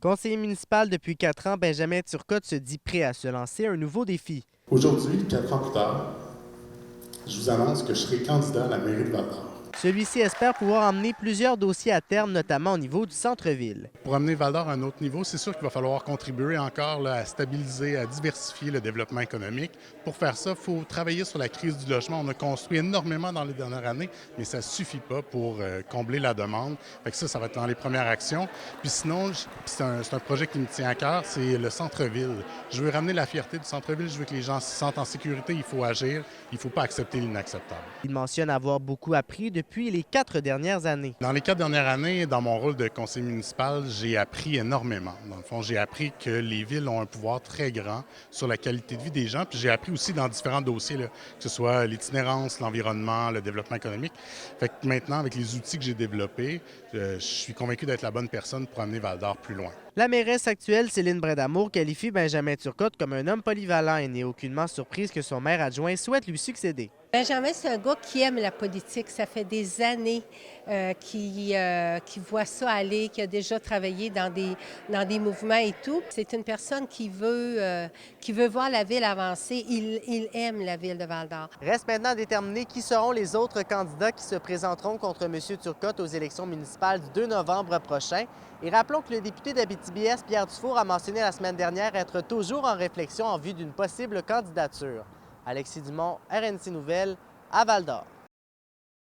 Conseiller municipal depuis 4 ans, Benjamin Turcotte se dit prêt à se lancer un nouveau défi. Aujourd'hui, 4 ans plus tard, je vous annonce que je serai candidat à la mairie de Val-d'Or. Celui-ci espère pouvoir emmener plusieurs dossiers à terme, notamment au niveau du centre-ville. Pour amener Val-d'Or à un autre niveau, c'est sûr qu'il va falloir contribuer encore à stabiliser, à diversifier le développement économique. Pour faire ça, il faut travailler sur la crise du logement. On a construit énormément dans les dernières années, mais ça ne suffit pas pour combler la demande. Fait que ça va être dans les premières actions. Puis sinon, c'est un projet qui me tient à cœur, c'est le centre-ville. Je veux ramener la fierté du centre-ville, je veux que les gens se sentent en sécurité, il faut agir, il ne faut pas accepter l'inacceptable. Il mentionne avoir beaucoup appris depuis les 4 dernières années. Dans les 4 dernières années, dans mon rôle de conseiller municipal, j'ai appris énormément. Dans le fond, j'ai appris que les villes ont un pouvoir très grand sur la qualité de vie des gens. Puis j'ai appris aussi dans différents dossiers, là, que ce soit l'itinérance, l'environnement, le développement économique. Fait que maintenant, avec les outils que j'ai développés, je suis convaincu d'être la bonne personne pour amener Val-d'Or plus loin. La mairesse actuelle, Céline Brindamour, qualifie Benjamin Turcotte comme un homme polyvalent et n'est aucunement surprise que son maire adjoint souhaite lui succéder. Benjamin, c'est un gars qui aime la politique. Ça fait des années qu'il voit ça aller, qui a déjà travaillé dans des mouvements et tout. C'est une personne qui veut voir la ville avancer. Il aime la ville de Val-d'Or. Reste maintenant à déterminer qui seront les autres candidats qui se présenteront contre M. Turcotte aux élections municipales du 2 novembre prochain. Et rappelons que le député d'Abitibi-Est, Pierre Dufour, a mentionné la semaine dernière être toujours en réflexion en vue d'une possible candidature. Alexis Dumont, RNC Nouvelles, à Val-d'Or.